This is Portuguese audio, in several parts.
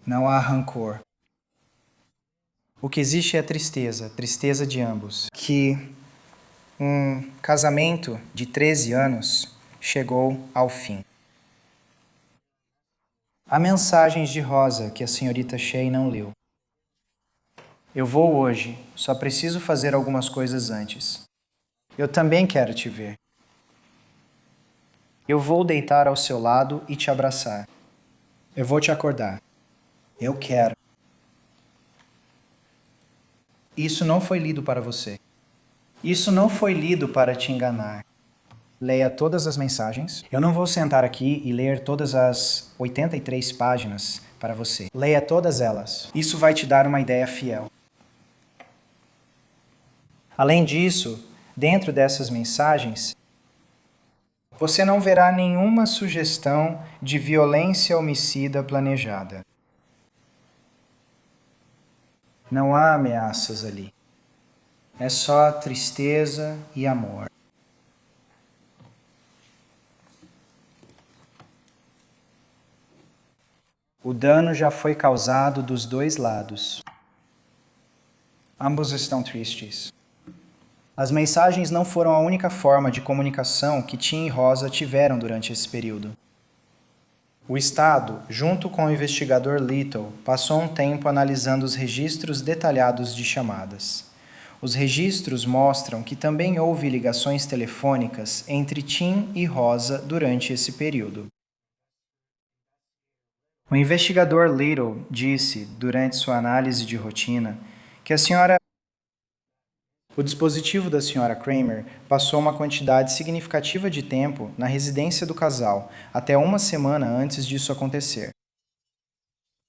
Não há rancor. O que existe é tristeza, tristeza de ambos. Que um casamento de 13 anos chegou ao fim. Há mensagens de Rosa que a senhorita Shea não leu. Eu vou hoje, só preciso fazer algumas coisas antes. Eu também quero te ver. Eu vou deitar ao seu lado e te abraçar. Eu vou te acordar. Eu quero. Isso não foi lido para você. Isso não foi lido para te enganar. Leia todas as mensagens. Eu não vou sentar aqui e ler todas as 83 páginas para você. Leia todas elas. Isso vai te dar uma ideia fiel. Além disso, dentro dessas mensagens, você não verá nenhuma sugestão de violência homicida planejada. Não há ameaças ali. É só tristeza e amor. O dano já foi causado dos dois lados. Ambos estão tristes. As mensagens não foram a única forma de comunicação que Tim e Rosa tiveram durante esse período. O Estado, junto com o investigador Little, passou um tempo analisando os registros detalhados de chamadas. Os registros mostram que também houve ligações telefônicas entre Tim e Rosa durante esse período. O investigador Little disse, durante sua análise de rotina, que o dispositivo da Sra. Kramer passou uma quantidade significativa de tempo na residência do casal, até uma semana antes disso acontecer.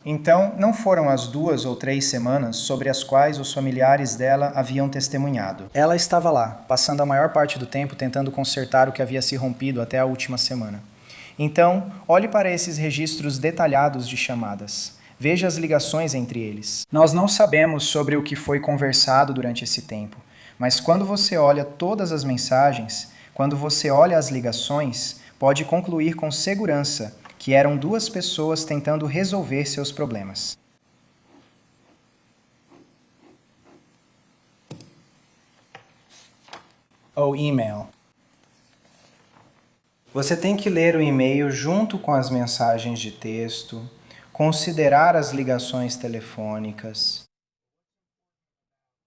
Então, não foram as 2 ou 3 semanas sobre as quais os familiares dela haviam testemunhado. Ela estava lá, passando a maior parte do tempo tentando consertar o que havia se rompido até a última semana. Então, olhe para esses registros detalhados de chamadas. Veja as ligações entre eles. Nós não sabemos sobre o que foi conversado durante esse tempo, mas quando você olha todas as mensagens, quando você olha as ligações, pode concluir com segurança que eram 2 pessoas tentando resolver seus problemas. Ou e-mail. Você tem que ler o e-mail junto com as mensagens de texto, considerar as ligações telefônicas.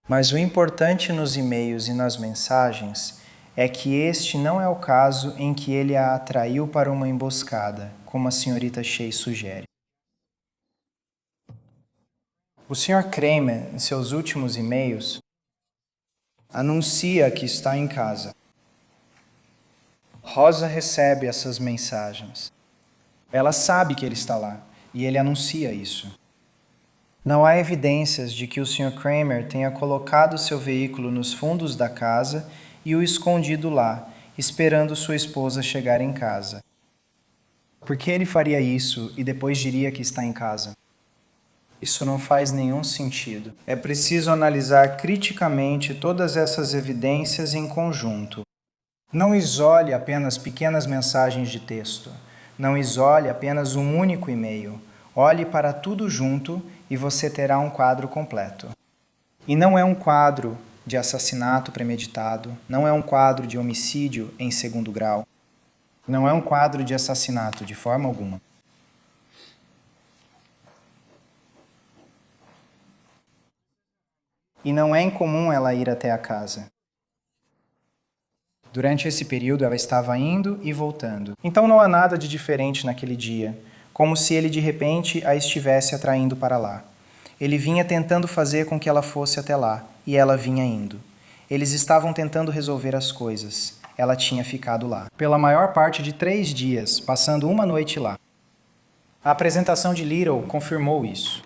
Mas o importante nos e-mails e nas mensagens é que este não é o caso em que ele a atraiu para uma emboscada, como a senhorita Shea sugere. O Sr. Kramer, em seus últimos e-mails, anuncia que está em casa. Rosa recebe essas mensagens. Ela sabe que ele está lá, e ele anuncia isso. Não há evidências de que o Sr. Kramer tenha colocado seu veículo nos fundos da casa e o escondido lá, esperando sua esposa chegar em casa. Por que ele faria isso e depois diria que está em casa? Isso não faz nenhum sentido. É preciso analisar criticamente todas essas evidências em conjunto. Não isole apenas pequenas mensagens de texto. Não isole apenas um único e-mail. Olhe para tudo junto e você terá um quadro completo. E não é um quadro de assassinato premeditado, não é um quadro de homicídio em segundo grau, não é um quadro de assassinato de forma alguma. E não é incomum ela ir até a casa. Durante esse período ela estava indo e voltando. Então não há nada de diferente naquele dia, como se ele de repente a estivesse atraindo para lá. Ele vinha tentando fazer com que ela fosse até lá, e ela vinha indo. Eles estavam tentando resolver as coisas. Ela tinha ficado lá. Pela maior parte de 3 dias, passando uma noite lá. A apresentação de Little confirmou isso.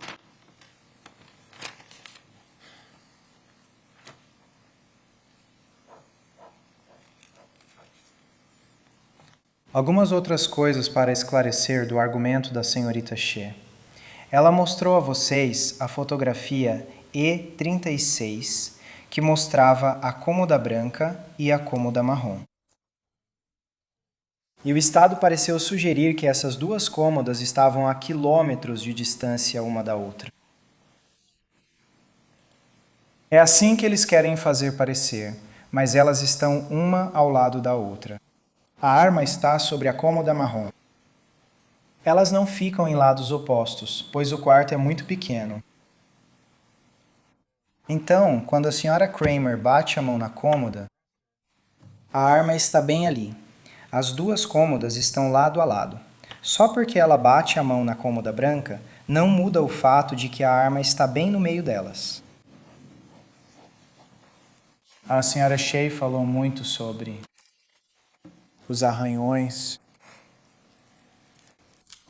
Algumas outras coisas para esclarecer do argumento da senhorita Shea. Ela mostrou a vocês a fotografia E36, que mostrava a cômoda branca e a cômoda marrom. E o Estado pareceu sugerir que essas duas cômodas estavam a quilômetros de distância uma da outra. É assim que eles querem fazer parecer, mas elas estão uma ao lado da outra. A arma está sobre a cômoda marrom. Elas não ficam em lados opostos, pois o quarto é muito pequeno. Então, quando a senhora Kramer bate a mão na cômoda, a arma está bem ali. As duas cômodas estão lado a lado. Só porque ela bate a mão na cômoda branca, não muda o fato de que a arma está bem no meio delas. A senhora Shea falou muito sobre os arranhões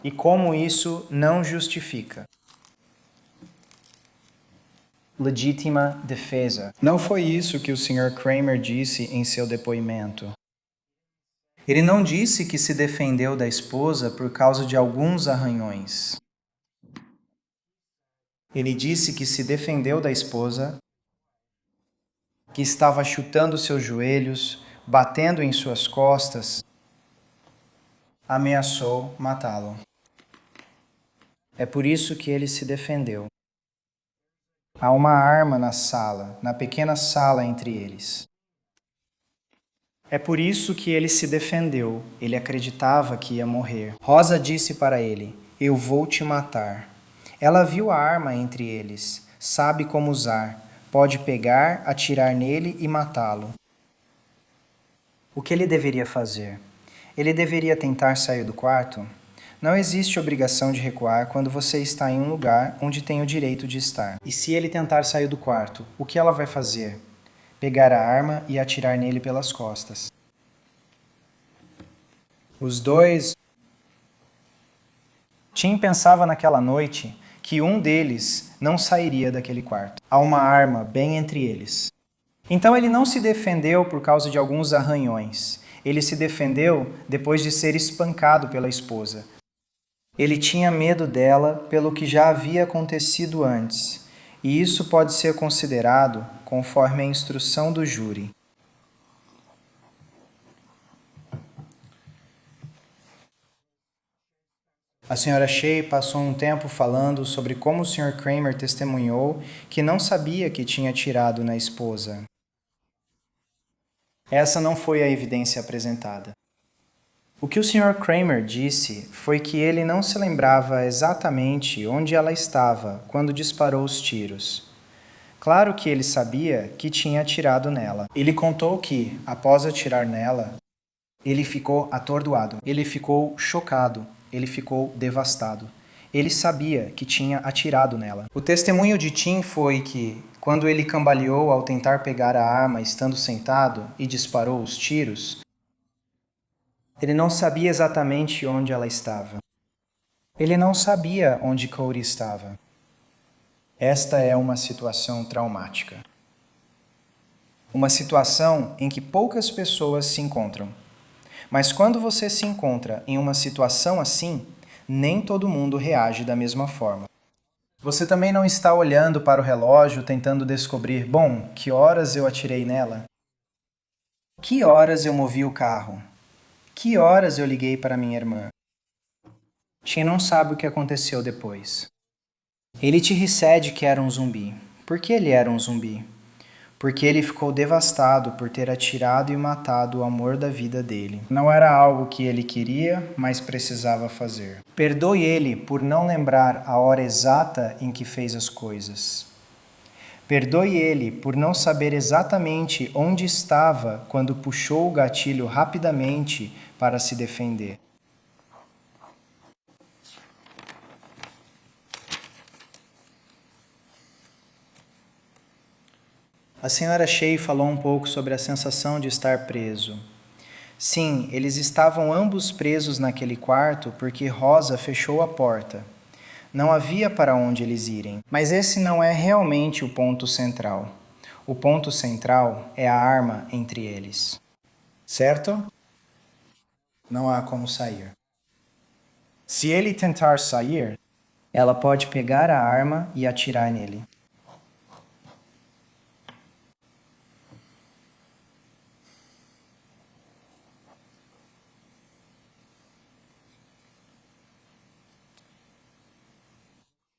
e como isso não justifica legítima defesa. Não foi isso que o Sr. Kramer disse em seu depoimento. Ele não disse que se defendeu da esposa por causa de alguns arranhões. Ele disse que se defendeu da esposa, que estava chutando seus joelhos, batendo em suas costas, ameaçou matá-lo. É por isso que ele se defendeu. Há uma arma na sala, na pequena sala entre eles. É por isso que ele se defendeu. Ele acreditava que ia morrer. Rosa disse para ele: "Eu vou te matar." Ela viu a arma entre eles, sabe como usar, pode pegar, atirar nele e matá-lo. O que ele deveria fazer? Ele deveria tentar sair do quarto? Não existe obrigação de recuar quando você está em um lugar onde tem o direito de estar. E se ele tentar sair do quarto, o que ela vai fazer? Pegar a arma e atirar nele pelas costas. Os dois. Tim pensava naquela noite que um deles não sairia daquele quarto. Há uma arma bem entre eles. Então ele não se defendeu por causa de alguns arranhões. Ele se defendeu depois de ser espancado pela esposa. Ele tinha medo dela pelo que já havia acontecido antes, e isso pode ser considerado conforme a instrução do júri. A senhora Shea passou um tempo falando sobre como o Sr. Kramer testemunhou que não sabia que tinha atirado na esposa. Essa não foi a evidência apresentada. O que o Sr. Kramer disse foi que ele não se lembrava exatamente onde ela estava quando disparou os tiros. Claro que ele sabia que tinha atirado nela. Ele contou que, após atirar nela, ele ficou atordoado, ele ficou chocado, ele ficou devastado. Ele sabia que tinha atirado nela. O testemunho de Tim foi que, quando ele cambaleou ao tentar pegar a arma estando sentado e disparou os tiros, ele não sabia exatamente onde ela estava. Ele não sabia onde Cody estava. Esta é uma situação traumática. Uma situação em que poucas pessoas se encontram. Mas quando você se encontra em uma situação assim, nem todo mundo reage da mesma forma. Você também não está olhando para o relógio tentando descobrir, bom, que horas eu atirei nela? Que horas eu movi o carro? Que horas eu liguei para minha irmã? Shin não sabe o que aconteceu depois. Ele te recede que era um zumbi. Por que ele era um zumbi? Porque ele ficou devastado por ter atirado e matado o amor da vida dele. Não era algo que ele queria, mas precisava fazer. Perdoe ele por não lembrar a hora exata em que fez as coisas. Perdoe ele por não saber exatamente onde estava quando puxou o gatilho rapidamente para se defender. A senhora Shea falou um pouco sobre a sensação de estar preso. Sim, eles estavam ambos presos naquele quarto porque Rosa fechou a porta. Não havia para onde eles irem. Mas esse não é realmente o ponto central. O ponto central é a arma entre eles. Certo? Não há como sair. Se ele tentar sair, ela pode pegar a arma e atirar nele.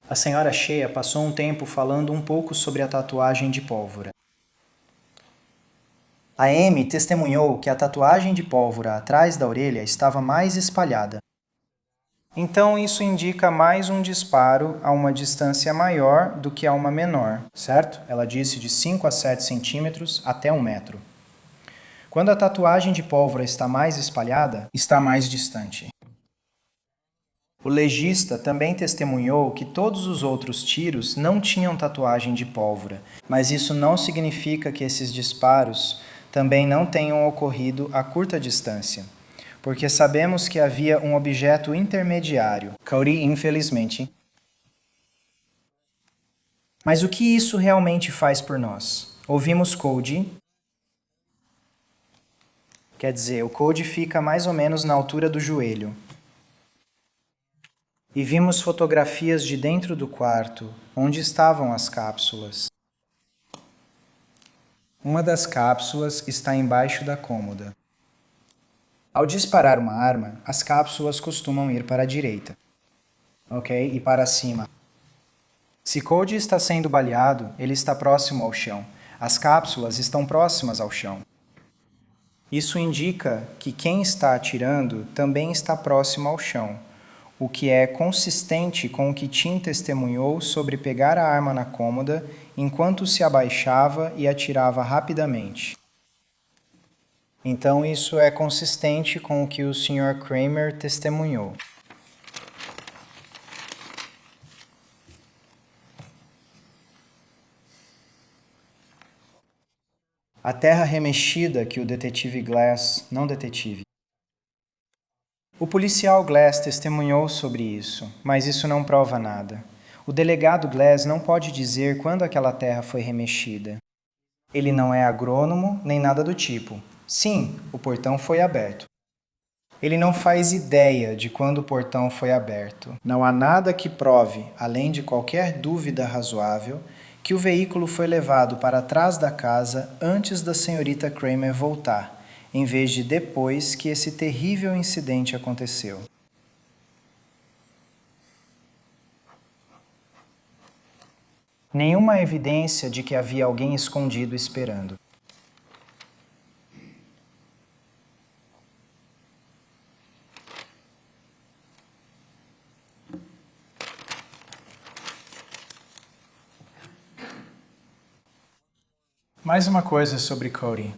A senhora Shea passou um tempo falando um pouco sobre a tatuagem de pólvora. A Amy testemunhou que a tatuagem de pólvora atrás da orelha estava mais espalhada. Então isso indica mais um disparo a uma distância maior do que a uma menor, certo? Ela disse de 5 a 7 centímetros até 1 metro. Quando a tatuagem de pólvora está mais espalhada, está mais distante. O legista também testemunhou que todos os outros tiros não tinham tatuagem de pólvora, mas isso não significa que esses disparos também não tenham ocorrido a curta distância, porque sabemos que havia um objeto intermediário. Cody, infelizmente. Mas o que isso realmente faz por nós? Ouvimos Cody. Quer dizer, o Cody fica mais ou menos na altura do joelho. E vimos fotografias de dentro do quarto, onde estavam as cápsulas. Uma das cápsulas está embaixo da cômoda. Ao disparar uma arma, as cápsulas costumam ir para a direita, ok? E para cima. Se Cody está sendo baleado, ele está próximo ao chão. As cápsulas estão próximas ao chão. Isso indica que quem está atirando também está próximo ao chão, o que é consistente com o que Tim testemunhou sobre pegar a arma na cômoda enquanto se abaixava e atirava rapidamente. Então isso é consistente com o que o Sr. Kramer testemunhou. A terra remexida que o detetive Glass, não detetive. O policial Glass testemunhou sobre isso, mas isso não prova nada. O delegado Glass não pode dizer quando aquela terra foi remexida. Ele não é agrônomo nem nada do tipo. Sim, o portão foi aberto. Ele não faz ideia de quando o portão foi aberto. Não há nada que prove, além de qualquer dúvida razoável, que o veículo foi levado para trás da casa antes da senhorita Kramer voltar, em vez de depois que esse terrível incidente aconteceu. Nenhuma evidência de que havia alguém escondido esperando. Mais uma coisa sobre Cody.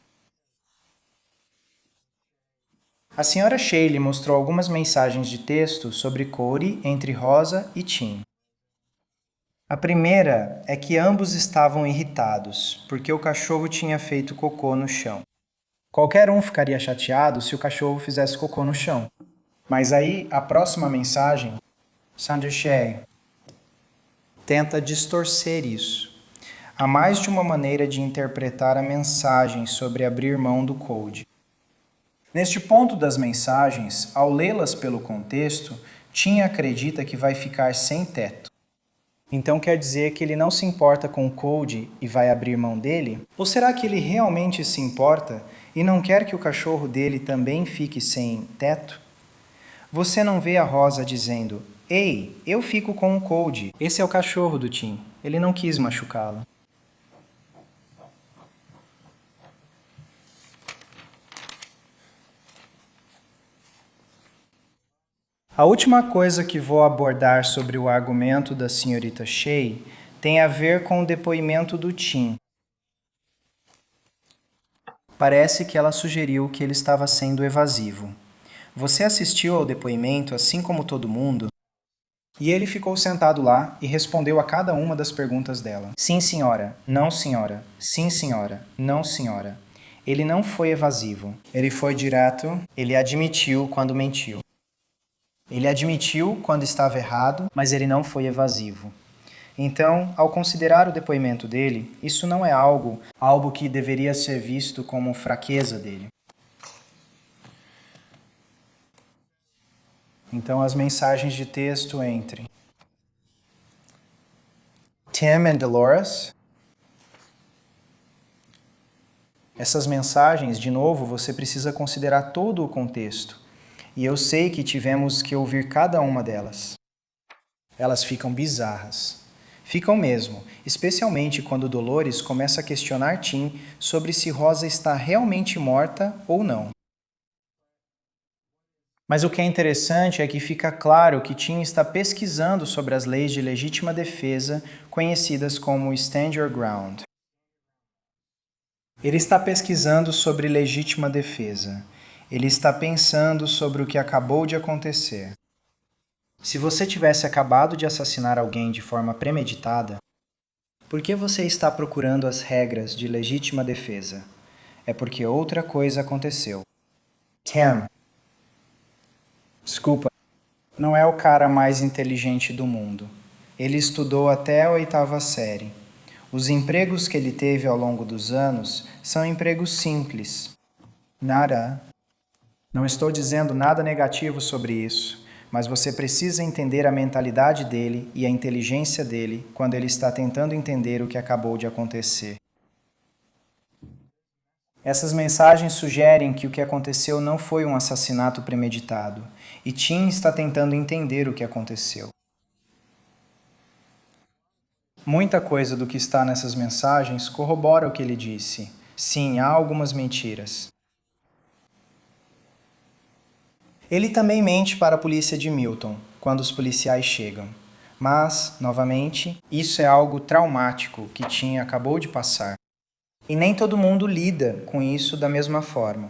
A senhora Shea mostrou algumas mensagens de texto sobre Cody entre Rosa e Tim. A primeira é que ambos estavam irritados, porque o cachorro tinha feito cocô no chão. Qualquer um ficaria chateado se o cachorro fizesse cocô no chão. Mas aí, a próxima mensagem, Sandra Shea tenta distorcer isso. Há mais de uma maneira de interpretar a mensagem sobre abrir mão do Cody. Neste ponto das mensagens, ao lê-las pelo contexto, Tim acredita que vai ficar sem teto. Então quer dizer que ele não se importa com o Cody e vai abrir mão dele? Ou será que ele realmente se importa e não quer que o cachorro dele também fique sem teto? Você não vê a Rosa dizendo: "Ei, eu fico com o Cody. Esse é o cachorro do Tim. Ele não quis machucá-lo." A última coisa que vou abordar sobre o argumento da senhorita Shea tem a ver com o depoimento do Tim. Parece que ela sugeriu que ele estava sendo evasivo. Você assistiu ao depoimento assim como todo mundo? E ele ficou sentado lá e respondeu a cada uma das perguntas dela. Sim, senhora. Não, senhora. Sim, senhora. Não, senhora. Ele não foi evasivo. Ele foi direto. Ele admitiu quando mentiu. Ele admitiu quando estava errado, mas ele não foi evasivo. Então, ao considerar o depoimento dele, isso não é algo que deveria ser visto como fraqueza dele. Então, as mensagens de texto entre Tim e Dolores. Essas mensagens, de novo, você precisa considerar todo o contexto. E eu sei que tivemos que ouvir cada uma delas. Elas ficam bizarras. Ficam mesmo, especialmente quando Dolores começa a questionar Tim sobre se Rosa está realmente morta ou não. Mas o que é interessante é que fica claro que Tim está pesquisando sobre as leis de legítima defesa, conhecidas como Stand Your Ground. Ele está pesquisando sobre legítima defesa. Ele está pensando sobre o que acabou de acontecer. Se você tivesse acabado de assassinar alguém de forma premeditada, por que você está procurando as regras de legítima defesa? É porque outra coisa aconteceu. Tim, desculpa, não é o cara mais inteligente do mundo. Ele estudou até a 8ª série. Os empregos que ele teve ao longo dos anos são empregos simples. Nada. Não estou dizendo nada negativo sobre isso, mas você precisa entender a mentalidade dele e a inteligência dele quando ele está tentando entender o que acabou de acontecer. Essas mensagens sugerem que o que aconteceu não foi um assassinato premeditado, e Tim está tentando entender o que aconteceu. Muita coisa do que está nessas mensagens corrobora o que ele disse. Sim, há algumas mentiras. Ele também mente para a polícia de Milton, quando os policiais chegam. Mas, novamente, isso é algo traumático que Tim acabou de passar. E nem todo mundo lida com isso da mesma forma.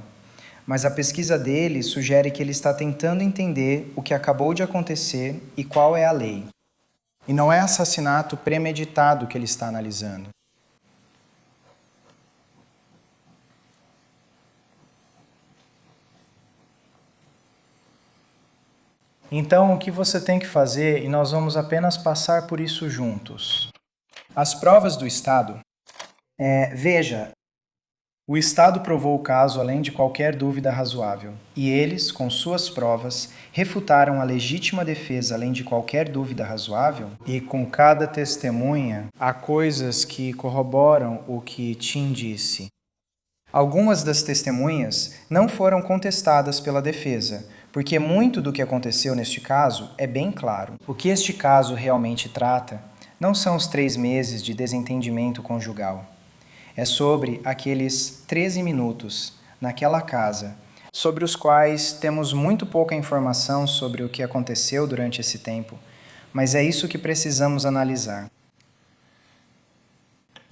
Mas a pesquisa dele sugere que ele está tentando entender o que acabou de acontecer e qual é a lei. E não é assassinato premeditado que ele está analisando. Então, o que você tem que fazer, e nós vamos apenas passar por isso juntos. As provas do Estado. Veja, o Estado provou o caso além de qualquer dúvida razoável, e eles, com suas provas, refutaram a legítima defesa além de qualquer dúvida razoável, e com cada testemunha, há coisas que corroboram o que Tim disse. Algumas das testemunhas não foram contestadas pela defesa, porque muito do que aconteceu neste caso é bem claro. O que este caso realmente trata não são os 3 meses de desentendimento conjugal. É sobre aqueles 13 minutos naquela casa, sobre os quais temos muito pouca informação sobre o que aconteceu durante esse tempo, mas é isso que precisamos analisar.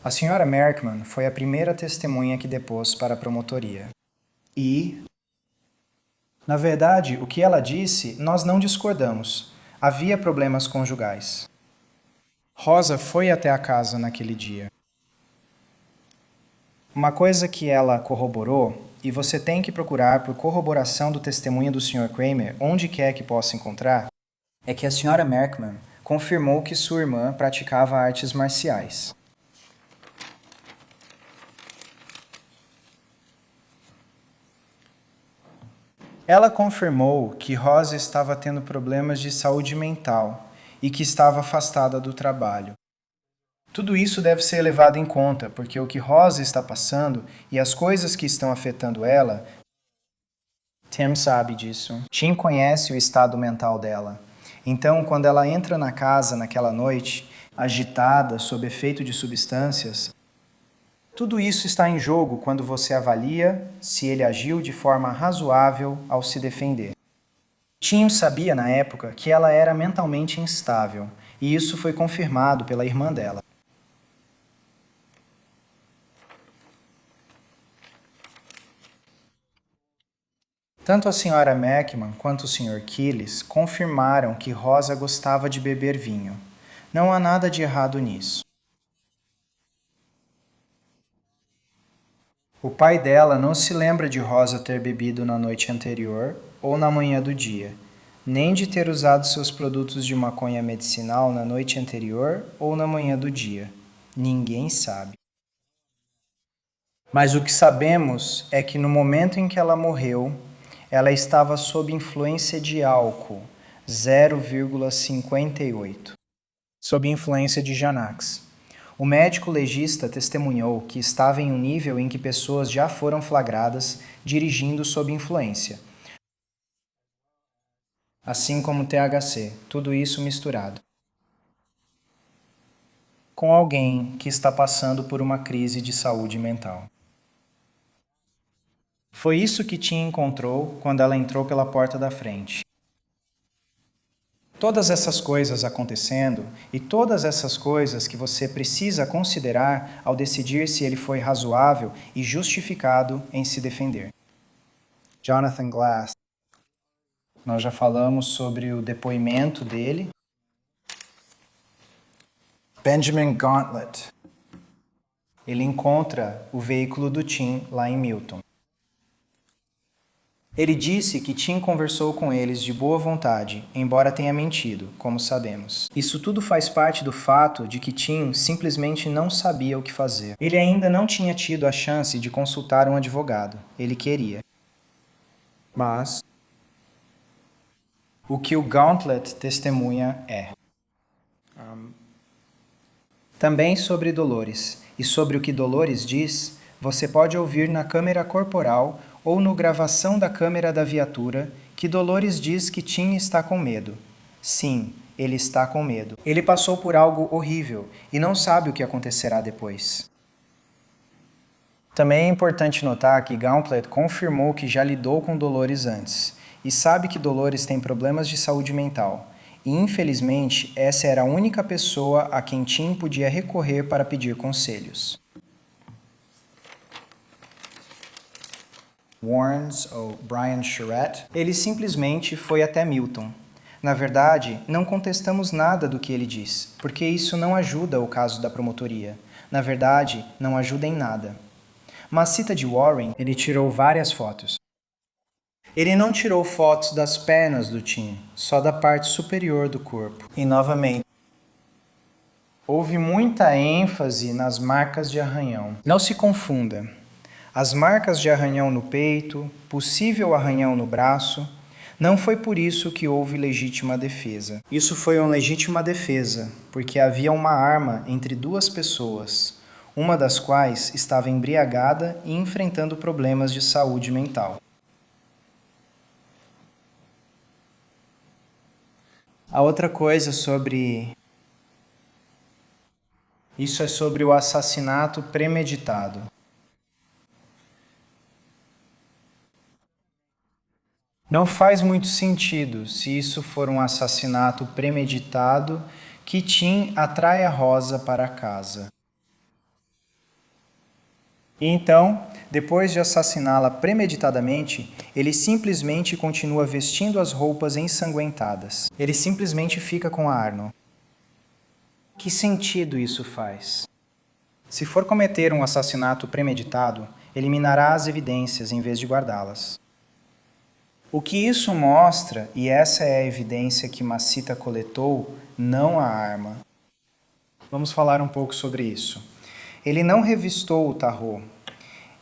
A senhora Merkman foi a primeira testemunha que depôs para a promotoria. E, na verdade, o que ela disse, nós não discordamos. Havia problemas conjugais. Rosa foi até a casa naquele dia. Uma coisa que ela corroborou, e você tem que procurar por corroboração do testemunho do Sr. Kramer onde quer que possa encontrar, é que a Sra. Merkman confirmou que sua irmã praticava artes marciais. Ela confirmou que Rosa estava tendo problemas de saúde mental e que estava afastada do trabalho. Tudo isso deve ser levado em conta, porque o que Rosa está passando e as coisas que estão afetando ela, Tim sabe disso. Tim conhece o estado mental dela. Então, quando ela entra na casa naquela noite, agitada, sob efeito de substâncias, tudo isso está em jogo quando você avalia se ele agiu de forma razoável ao se defender. Tim sabia na época que ela era mentalmente instável, e isso foi confirmado pela irmã dela. Tanto a senhora Merkman quanto o Sr. Killis confirmaram que Rosa gostava de beber vinho. Não há nada de errado nisso. O pai dela não se lembra de Rosa ter bebido na noite anterior ou na manhã do dia, nem de ter usado seus produtos de maconha medicinal na noite anterior ou na manhã do dia. Ninguém sabe. Mas o que sabemos é que no momento em que ela morreu, ela estava sob influência de álcool, 0,58, sob influência de Xanax. O médico legista testemunhou que estava em um nível em que pessoas já foram flagradas dirigindo sob influência, assim como THC, tudo isso misturado. com alguém que está passando por uma crise de saúde mental. Foi isso que Tim encontrou quando ela entrou pela porta da frente. Todas essas coisas acontecendo e todas essas coisas que você precisa considerar ao decidir se ele foi razoável e justificado em se defender. Jonathan Glass. Nós já falamos sobre o depoimento dele. Benjamin Gauntlet. Ele encontra o veículo do Tim lá em Milton. Ele disse que Tim conversou com eles de boa vontade, embora tenha mentido, como sabemos. Isso tudo faz parte do fato de que Tim simplesmente não sabia o que fazer. Ele ainda não tinha tido a chance de consultar um advogado. Ele queria. Mas o que o Gauntlet testemunha é também sobre Dolores, e sobre o que Dolores diz, você pode ouvir na câmera corporal ou no gravação da câmera da viatura que Dolores diz que Tim está com medo. Sim, ele está com medo. Ele passou por algo horrível e não sabe o que acontecerá depois. Também é importante notar que Gauntlet confirmou que já lidou com Dolores antes e sabe que Dolores tem problemas de saúde mental. E, infelizmente, essa era a única pessoa a quem Tim podia recorrer para pedir conselhos. Warrens, ou Brian Charette, ele simplesmente foi até Milton. Na verdade, não contestamos nada do que ele diz, porque isso não ajuda o caso da promotoria. Na verdade, não ajuda em nada. Mas cita de Warren, ele tirou várias fotos. Ele não tirou fotos das pernas do Tim, só da parte superior do corpo. E novamente, houve muita ênfase nas marcas de arranhão. Não se confunda. As marcas de arranhão no peito, possível arranhão no braço, não foi por isso que houve legítima defesa. Isso foi uma legítima defesa, porque havia uma arma entre duas pessoas, uma das quais estava embriagada e enfrentando problemas de saúde mental. A outra coisa sobre... Isso é sobre o assassinato premeditado. Não faz muito sentido se isso for um assassinato premeditado que Tim atrai a Rosa para casa. E então, depois de assassiná-la premeditadamente, ele simplesmente continua vestindo as roupas ensanguentadas. Ele simplesmente fica com a Arno. Que sentido isso faz? Se for cometer um assassinato premeditado, eliminará as evidências em vez de guardá-las. O que isso mostra, e essa é a evidência que Macita coletou, não a arma. Vamos falar um pouco sobre isso. Ele não revistou o tarô.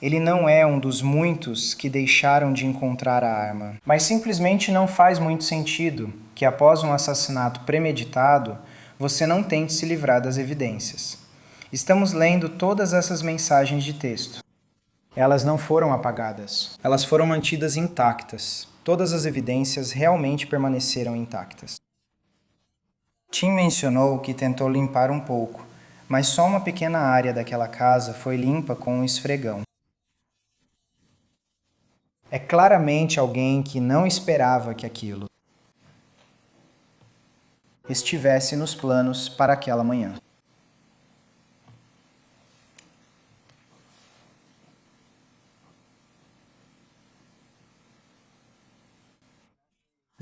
Ele não é um dos muitos que deixaram de encontrar a arma. Mas simplesmente não faz muito sentido que após um assassinato premeditado, você não tente se livrar das evidências. Estamos lendo todas essas mensagens de texto. Elas não foram apagadas. Elas foram mantidas intactas. Todas as evidências realmente permaneceram intactas. Tim mencionou que tentou limpar um pouco, mas só uma pequena área daquela casa foi limpa com um esfregão. É claramente alguém que não esperava que aquilo estivesse nos planos para aquela manhã.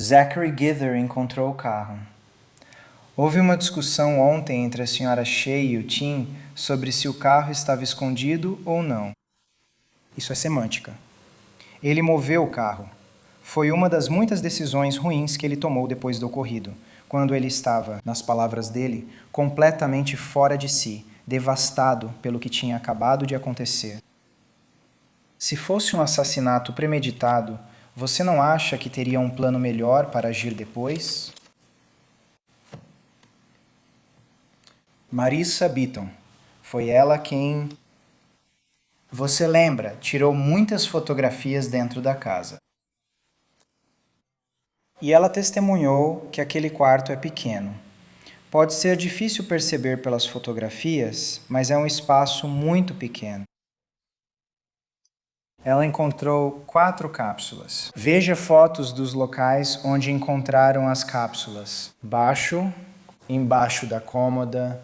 Zachary Gither encontrou o carro. Houve uma discussão ontem entre a Sra. Shea e o Tim sobre se o carro estava escondido ou não. Isso é semântica. Ele moveu o carro. Foi uma das muitas decisões ruins que ele tomou depois do ocorrido, quando ele estava, nas palavras dele, completamente fora de si, devastado pelo que tinha acabado de acontecer. Se fosse um assassinato premeditado, você não acha que teria um plano melhor para agir depois? Marissa Beaton. Foi ela quem... Você lembra, tirou muitas fotografias dentro da casa. E ela testemunhou que aquele quarto é pequeno. Pode ser difícil perceber pelas fotografias, mas é um espaço muito pequeno. Ela encontrou 4 cápsulas. Veja fotos dos locais onde encontraram as cápsulas. Baixo, embaixo da cômoda,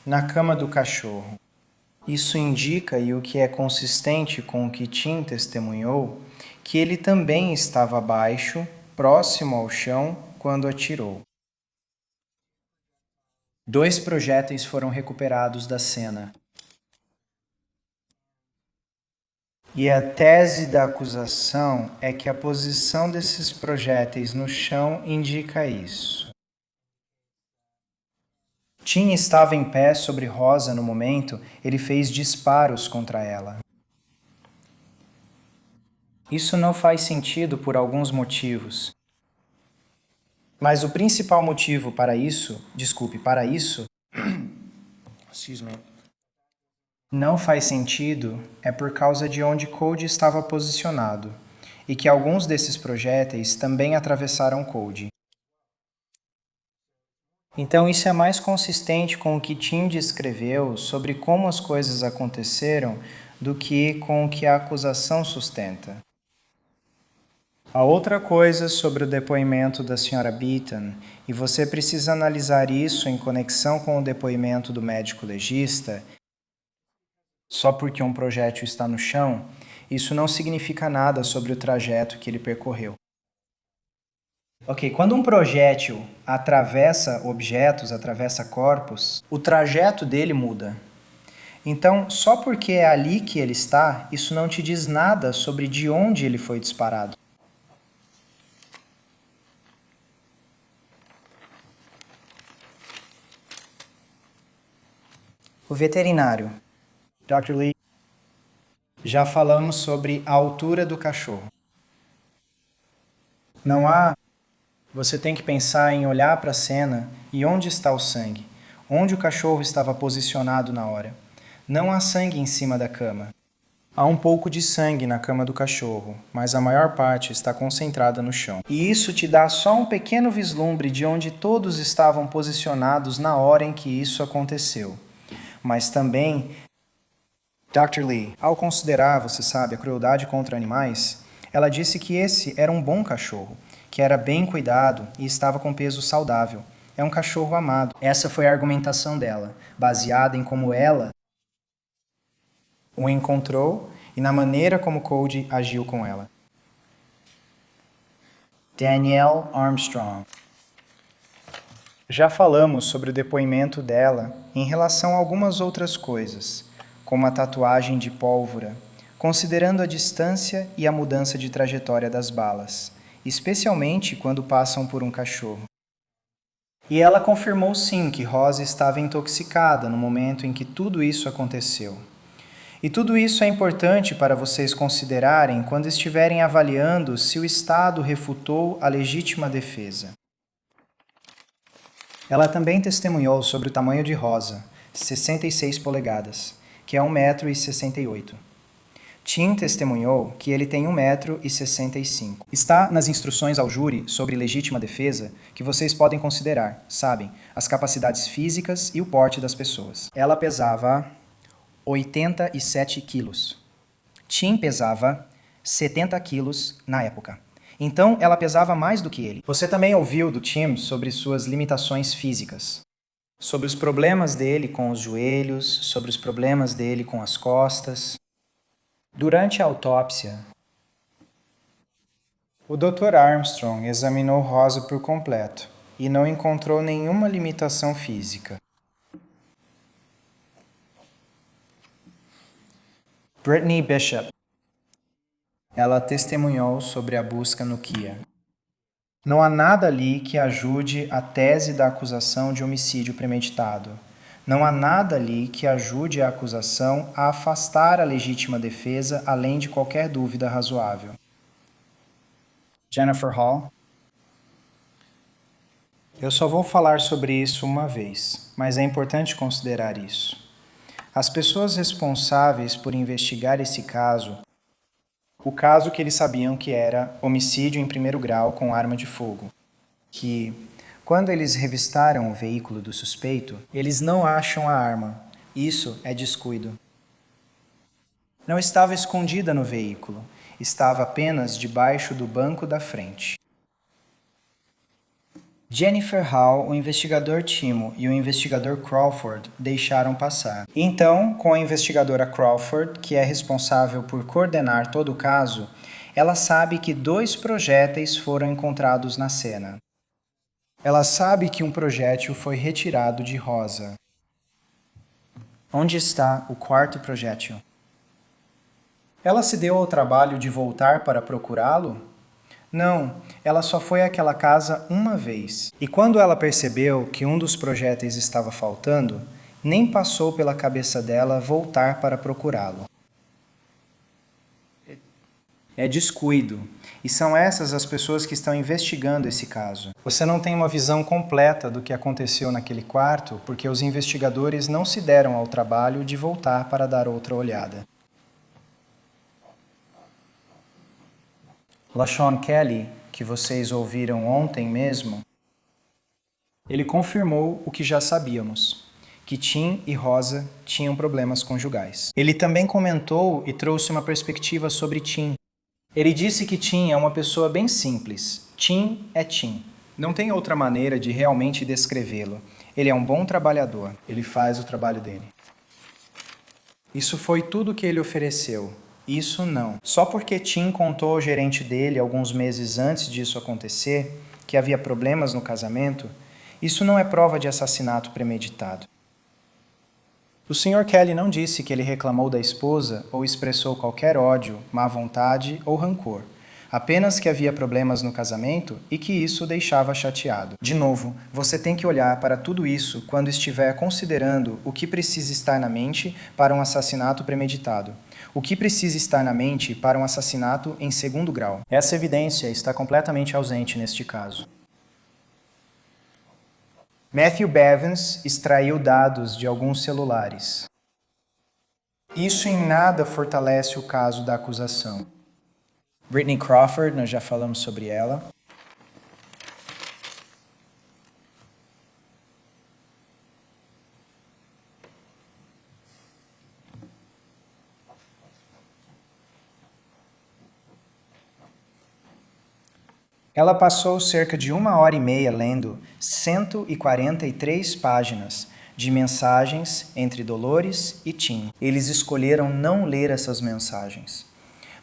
na cama do cachorro. Isso indica, e o que é consistente com o que Tim testemunhou, que ele também estava abaixo, próximo ao chão, quando atirou. 2 projéteis foram recuperados da cena. E a tese da acusação é que a posição desses projéteis no chão indica isso. Tim estava em pé sobre Rosa no momento, ele fez disparos contra ela. Isso não faz sentido por alguns motivos. Mas o principal motivo para isso, não faz sentido é por causa de onde Cody estava posicionado, e que alguns desses projéteis também atravessaram Cody. Então isso é mais consistente com o que Tim descreveu sobre como as coisas aconteceram do que com o que a acusação sustenta. A outra coisa sobre o depoimento da Sra. Beaton, e você precisa analisar isso em conexão com o depoimento do médico legista, só porque um projétil está no chão, isso não significa nada sobre o trajeto que ele percorreu. Ok, quando um projétil atravessa objetos, atravessa corpos, o trajeto dele muda. Então, só porque é ali que ele está, isso não te diz nada sobre de onde ele foi disparado. O veterinário. Dr. Lee, já falamos sobre a altura do cachorro. Você tem que pensar em olhar para a cena e onde está o sangue, onde o cachorro estava posicionado na hora. Não há sangue em cima da cama. Há um pouco de sangue na cama do cachorro, mas a maior parte está concentrada no chão. E isso te dá só um pequeno vislumbre de onde todos estavam posicionados na hora em que isso aconteceu. Mas também, Dr. Lee, ao considerar, você sabe, a crueldade contra animais, ela disse que esse era um bom cachorro, que era bem cuidado e estava com peso saudável. É um cachorro amado. Essa foi a argumentação dela, baseada em como ela o encontrou e na maneira como Cody agiu com ela. Danielle Armstrong. Já falamos sobre o depoimento dela em relação a algumas outras coisas, como a tatuagem de pólvora, considerando a distância e a mudança de trajetória das balas, especialmente quando passam por um cachorro. E ela confirmou sim que Rosa estava intoxicada no momento em que tudo isso aconteceu. E tudo isso é importante para vocês considerarem quando estiverem avaliando se o Estado refutou a legítima defesa. Ela também testemunhou sobre o tamanho de Rosa, 66 polegadas, que é 1,68 m. Tim testemunhou que ele tem 1,65 m. Está nas instruções ao júri sobre legítima defesa que vocês podem considerar, sabem, as capacidades físicas e o porte das pessoas. Ela pesava 87 quilos. Tim pesava 70 quilos na época. Então, ela pesava mais do que ele. Você também ouviu do Tim sobre suas limitações físicas, sobre os problemas dele com os joelhos, sobre os problemas dele com as costas. Durante a autópsia, o Dr. Armstrong examinou Rosa por completo e não encontrou nenhuma limitação física. Brittany Bishop. Ela testemunhou sobre a busca no Kia. Não há nada ali que ajude a tese da acusação de homicídio premeditado. Não há nada ali que ajude a acusação a afastar a legítima defesa além de qualquer dúvida razoável. Jennifer Hall. Eu só vou falar sobre isso uma vez, mas é importante considerar isso. As pessoas responsáveis por investigar esse caso, o caso que eles sabiam que era homicídio em primeiro grau com arma de fogo, que, Quando eles revistaram o veículo do suspeito, eles não acham a arma. Isso é descuido. Não estava escondida no veículo, estava apenas debaixo do banco da frente. Jennifer Hall, o investigador Timo e o investigador Crawford deixaram passar. Então, com a investigadora Crawford, que é responsável por coordenar todo o caso, ela sabe que 2 projéteis foram encontrados na cena. Ela sabe que um projétil foi retirado de Rosa. Onde está o 4º projétil? Ela se deu ao trabalho de voltar para procurá-lo? Não, ela só foi àquela casa uma vez. E quando ela percebeu que um dos projéteis estava faltando, nem passou pela cabeça dela voltar para procurá-lo. É descuido. E são essas as pessoas que estão investigando esse caso. Você não tem uma visão completa do que aconteceu naquele quarto porque os investigadores não se deram ao trabalho de voltar para dar outra olhada. LaShawn Kelly, que vocês ouviram ontem mesmo, ele confirmou o que já sabíamos, que Tim e Rosa tinham problemas conjugais. Ele também comentou e trouxe uma perspectiva sobre Tim. Ele disse que Tim é uma pessoa bem simples. Tim é Tim. Não tem outra maneira de realmente descrevê-lo. Ele é um bom trabalhador. Ele faz o trabalho dele. Isso foi tudo que ele ofereceu. Isso não. Só porque Tim contou ao gerente dele alguns meses antes disso acontecer que havia problemas no casamento, isso não é prova de assassinato premeditado. O Sr. Kelly não disse que ele reclamou da esposa ou expressou qualquer ódio, má vontade ou rancor. Apenas que havia problemas no casamento e que isso o deixava chateado. De novo, você tem que olhar para tudo isso quando estiver considerando o que precisa estar na mente para um assassinato premeditado. O que precisa estar na mente para um assassinato em 2º grau. Essa evidência está completamente ausente neste caso. Matthew Bevins extraiu dados de alguns celulares. Isso em nada fortalece o caso da acusação. Brittany Crawford, nós já falamos sobre ela. Ela passou cerca de 1h30 lendo 143 páginas de mensagens entre Dolores e Tim. Eles escolheram não ler essas mensagens.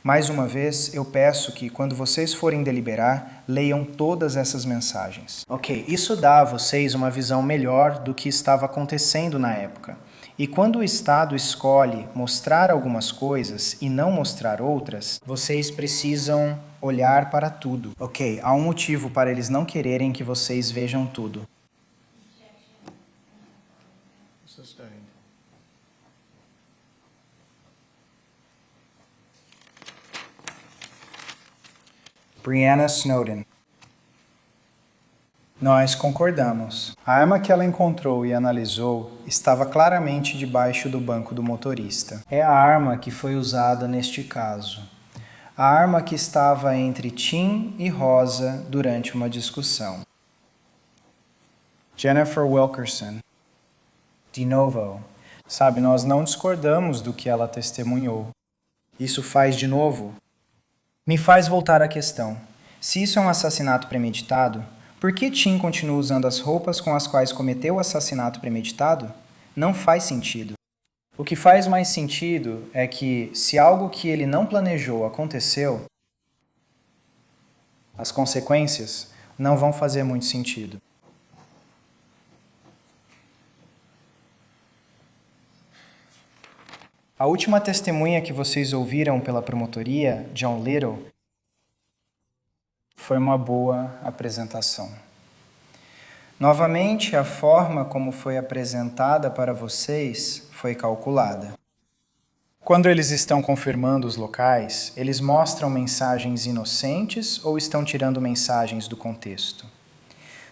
Mais uma vez, eu peço que, quando vocês forem deliberar, leiam todas essas mensagens. Ok, isso dá a vocês uma visão melhor do que estava acontecendo na época. E quando o Estado escolhe mostrar algumas coisas e não mostrar outras, vocês precisam olhar para tudo. Ok, há um motivo para eles não quererem que vocês vejam tudo. Brianna Snowden. Nós concordamos. A arma que ela encontrou e analisou estava claramente debaixo do banco do motorista. É a arma que foi usada neste caso. A arma que estava entre Tim e Rosa durante uma discussão. Jennifer Wilkerson. De novo. Sabe, nós não discordamos do que ela testemunhou. Isso faz de novo? Me faz voltar à questão. Se isso é um assassinato premeditado, por que Tim continua usando as roupas com as quais cometeu o assassinato premeditado? Não faz sentido. O que faz mais sentido é que, se algo que ele não planejou aconteceu, as consequências não vão fazer muito sentido. A última testemunha que vocês ouviram pela promotoria, John Little, foi uma boa apresentação. Novamente, a forma como foi apresentada para vocês foi calculada. Quando eles estão confirmando os locais, eles mostram mensagens inocentes ou estão tirando mensagens do contexto?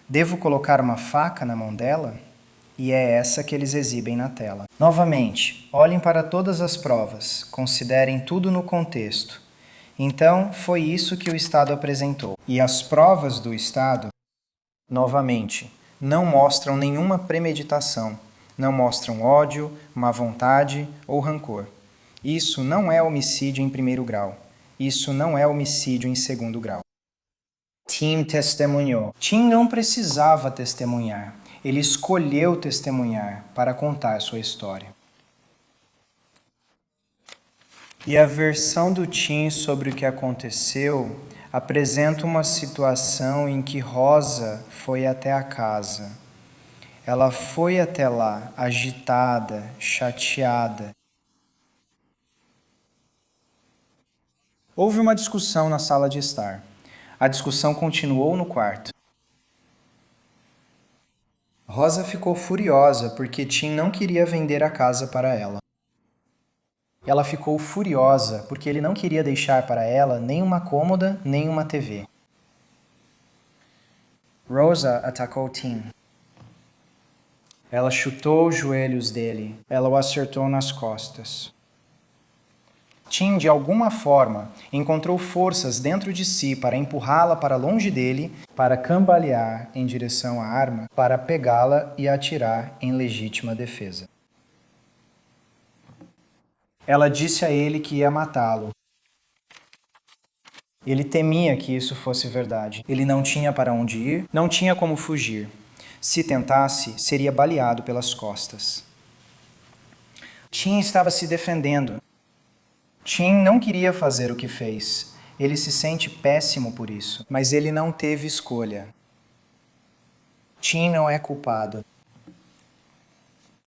Devo colocar uma faca na mão dela? E é essa que eles exibem na tela. Novamente, olhem para todas as provas, considerem tudo no contexto. Então, foi isso que o Estado apresentou. E as provas do Estado Novamente, não mostram nenhuma premeditação, não mostram ódio, má vontade ou rancor. Isso não é homicídio em primeiro grau. Isso não é homicídio em segundo grau. Tim testemunhou. Tim não precisava testemunhar. Ele escolheu testemunhar para contar sua história. E a versão do Tim sobre o que aconteceu apresenta uma situação em que Rosa foi até a casa. Ela foi até lá, agitada, chateada. Houve uma discussão na sala de estar. A discussão continuou no quarto. Rosa ficou furiosa porque Tim não queria vender a casa para ela. Ela ficou furiosa porque ele não queria deixar para ela nem uma cômoda, nem uma TV. Rosa atacou Tim. Ela chutou os joelhos dele. Ela o acertou nas costas. Tim, de alguma forma, encontrou forças dentro de si para empurrá-la para longe dele, para cambalear em direção à arma, para pegá-la e atirar em legítima defesa. Ela disse a ele que ia matá-lo. Ele temia que isso fosse verdade. Ele não tinha para onde ir, não tinha como fugir. Se tentasse, seria baleado pelas costas. Tim estava se defendendo. Tim não queria fazer o que fez. Ele se sente péssimo por isso, mas ele não teve escolha. Tim não é culpado.